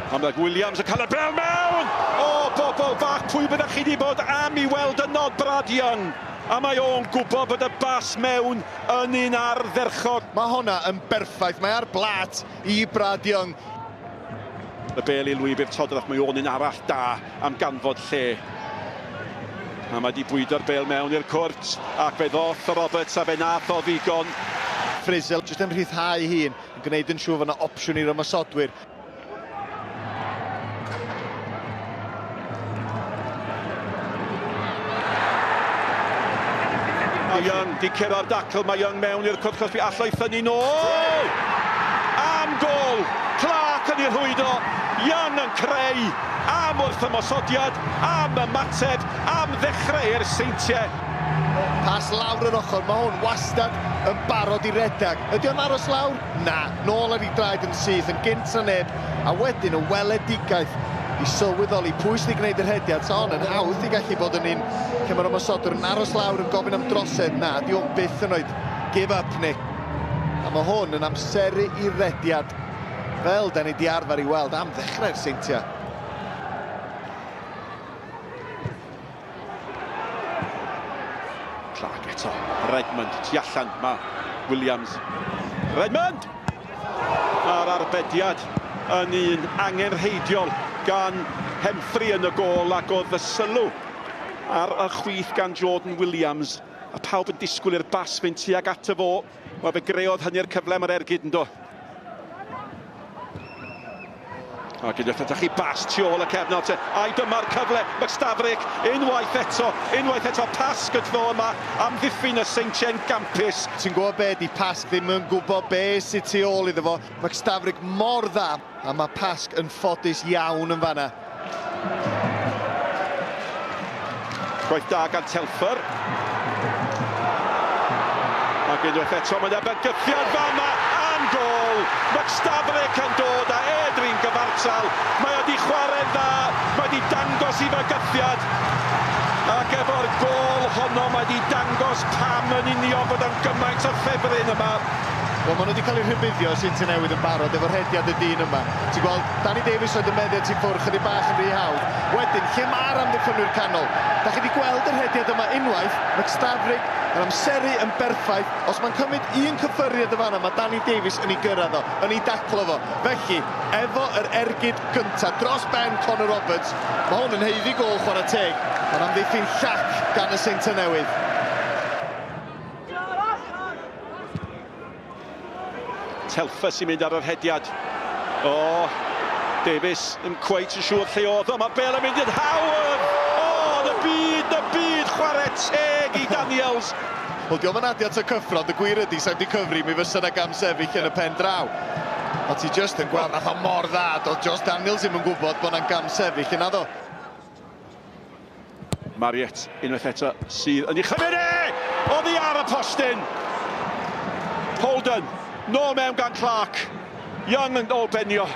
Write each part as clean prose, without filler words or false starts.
Ond mae Williams yn cael y bel mewn! O, bobl bach, pwy byddech chi wedi bod am I weld y nod Brad Young? A mae o'n gwybod bod y bas mewn yn un ardderchog. Mae hwnna yn berffaith, mae ar blat I Brad Young. Y bel I Louis Birtodrach, mae o'n un arall da am ganfod lle. A mae wedi bwydo'r bel mewn i'r cwrt, ac fe ddoth Roberts a fe nath o ddigon. Frizzell jyst yn rhyddhau hun, yn gwneud yn siŵr fod yna opsiwn i'r ymosodwyr. Mae Young di cyrra'r dacl, mae Young mewn i'r cwrt chos fi allai ffynnu nôl! Am gol! Clark yn ei rhwydo, Young yn creu, am wrth ymosodiad, am ymateb, am ddechrau'r Seintiau. Pas lawr yr ochr, mae hwn wastad yn barod I redag. Ydy o'n aros lawr? Na, nôl ar ei draed yn syth, yn gynt a neb, a wedyn y weledigaeth I sylweddoli pwy sydd wedi gwneud yr hediad. So hon yn hawdd I gallu bod yn un lle mae'r ymosodwr yn aros lawr yn gofyn am drosedd. Na, di o'n byth yn oed give up ni. A mae hwn yn amseru I rediad fel da ni di arfer I weld am ddechrau'r Seintiau. Clark eto, Redmond, tu allan, mae Williams. Redmond! A'r arbediad yn un angenrheidiol gan Hemfrey yn y gol ac oedd y sylw ar y chwith gan Jordan Williams. A pawb yn disgwyl i'r bas fynd tuag ato fo. Mae fe greodd hynny'r cyfle mae'r ergyd yn do. A gyda'r ydych chi bas tu ôl y cefnod te. Ai dyma'r cyfle, McStafrick, unwaith eto Pasg ydw yma am ddiffyn y Seintiau'n gampus. Ti'n gwybod be, di Pasg ddim yn gwybod be sydd tu ôl iddo fo. McStafrick mor dda, a mae Pasg yn ffodus iawn yn fanna. Gwaith da gan Telfer. A gyda'r eto, mae'n bygythiad fama. Gol, McStafrick yn dod a Airdrieon gyfartal. Mae wedi chwarae dda, mae wedi dangos I fygythiad. Ac efo'r gol honno mae wedi dangos pam yn union bod yn gymaint o ffefryn yma. Wel, maen nhw wedi cael eu rhybuddio Seintiau Newydd yn barod efo'r hediad y dyn yma. Ti'n gweld, Danny Davies oedd yn meddwl ti'n ffwrdd chydig bach yn rhy hawdd. Wedyn, lle mae'r amddiffynwyr canol? Da chi wedi gweld yr hediad yma unwaith, McStafrick yn amseru yn berffaith. Os mae'n cymryd un cyffyriad y fanna, mae Danny Davies yn ei gyrraedd o, yn ei daclo fo. Felly, efo yr ergyd gyntaf dros ben Connor Roberts, mae hwn yn heiddi gol chwarae teg. Mae'n amddiffyn llac gan y Seintiau Newydd. Telfer sy'n mynd ar yr hediad. O, Davies yn cweit yn siŵr lle oedd o. Mae bel yn mynd i'n hawdd. O, y byd, chwarae teg I Daniels. Wel, diolch yn adiad o cyffrod, y gwir ydi, sef di cyfri, mi fysa yna gam sefyll yn y pen draw. O ti just yn gweld, nath o mor dda, doedd Josh Daniels ddim yn gwybod bod yna'n gam sefyll yn addo. Mariet, unwaith eto, sydd yn ei chymryd. Oedd hi ar y postyn. Holden. Nôl mewn gan Clark. Young yn ôl benio.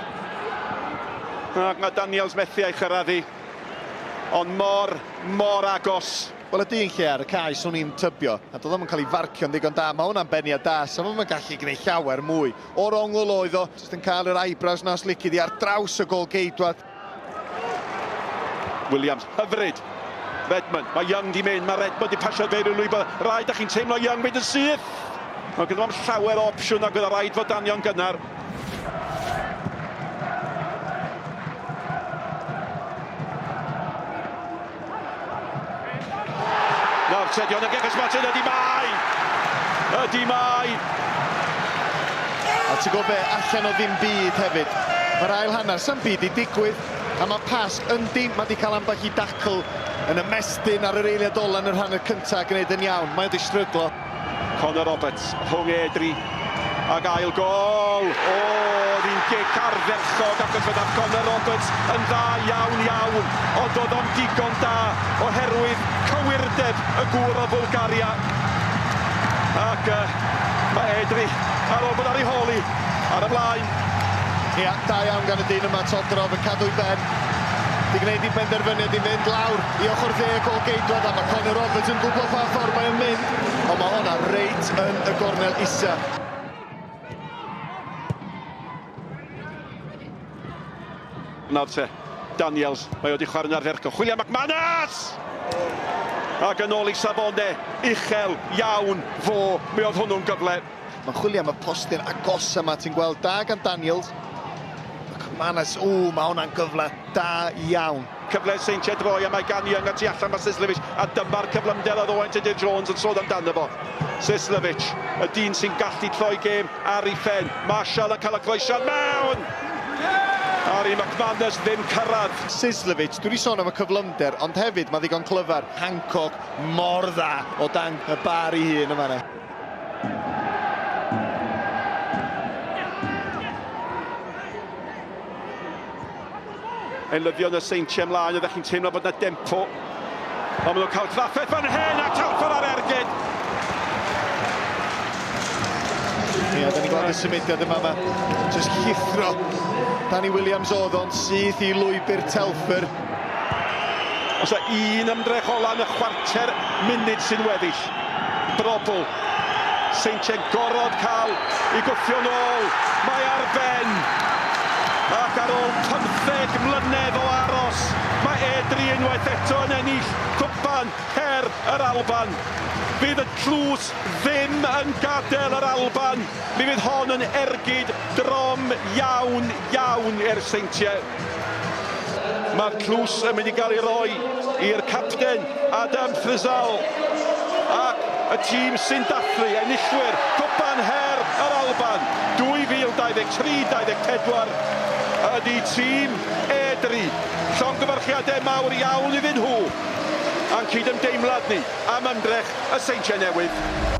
Ac mae Daniels methu ei chyrraeddu. Ond mor agos. Wel, y dyn lle ar y cae, swn i'n tybio. A doedd o'n cael ei farcio'n ddigon da. Mae hwnna'n beniad da. Sa fo'n gallu gwneud llawer mwy. O'r ongl oedd o. Jyst yn cael yr eyebrows nos licid I ar draws y gol geidwad. Williams, hyfryd. Redmond, mae Young di mynd. Mae Redmond di pasio feirw lwy. Rhaid â chi'n teimlo Young mynd yn syth. Mae gyda fo'n llawer o opsiwn ac oedd rhaid fod Danion gynnar. Nawr, Tedion yn gegys Martin, ydy mai. A ti'n gwybod be, allan o ddim byd hefyd. Mae'r ail hanner, sa'n byd I digwydd. A mae Pasg yndi, mae wedi cael ambell I dacl yn ymestyn ar yr eiliad ola yn yr hanner cyntaf gwneud yn iawn. Mae wedi stryglo. Connor Roberts, rhwng Edri, ac ail gol. O, ddim gic ardderchog ac yn byddaf Connor Roberts yn dda iawn. Ond oedd o'n digon da oherwydd cywirdeb y gŵr o Bulgaria. Ac mae Edri ar ôl bod ar ei holi ar y blaen. Ia, da iawn gan y dyn yma, Todrof yn cadw I ben. Di gwneud I benderfyniad I fynd lawr I ochr dde gol geidwad, a mae Connor Roberts yn gwybod pa ffordd mae'n mynd. Ond mae hwnna reit yn y gornel isa. Nawr te, Daniels, mae wedi chwarae'n ardderchog. Chwilio McManus! Ac yn ôl i safonau, uchel iawn fo, mi oedd hwnnw'n gyfle. Mae'n chwilio am y postyn agos yma, ti'n gweld da gan Daniels. McManus, mae hwnna'n gyfle da iawn. Cyfle Seintiau droi a mae gan Young a tu allan mae Sislevic, a dyma'r cyflymder oedd Owen Tudur Jones yn sôn amdano fo. Sislevic, y dyn sy'n gallu troi gêm ar ei phen. Marshall yn cael y groesion mewn! Ari McManus ddim cyrraedd. Sislevic, dwi wedi sôn am y cyflymder, ond hefyd mae ddigon clyfar. Hancock mor dda o dan y bar ei hun yma. Enlyddion y Seintiau ymlaen, ydych chi'n teimlo bod yna dempo. Ond maen nhw'n cael trafferth fan hyn a Cwpan ar ergyd. Ie, da ni'n gweld y symudiad yma. Just llithro. Danny Williams oedd o'n syth i lwybr Telford. Os yna un ymdrech ola yn y chwarter munud sy'n weddill. Brobl. Seintiau'n gorod cael i gwthio nôl. Mae ar ben. Ac ar ôl 15 mlynedd o aros, mae Airdrie unwaith eto yn ennill Cwpan Her Yr Alban. Bydd y tlws ddim yn gadael yr Alban. Mi fydd hon yn ergyd drom iawn i'r Seintiau. Mae'r tlws yn mynd i gael ei roi i'r capten Adam Frizzell. Ac y tîm sy'n dathlu enillwyr Cwpan Her Yr Alban 2023-24 ydy tîm Airdrie. Llongyfarchiadau mawr iawn iddyn nhw. A'n cydymdeimlad ni am ymdrech y Seintiau Newydd.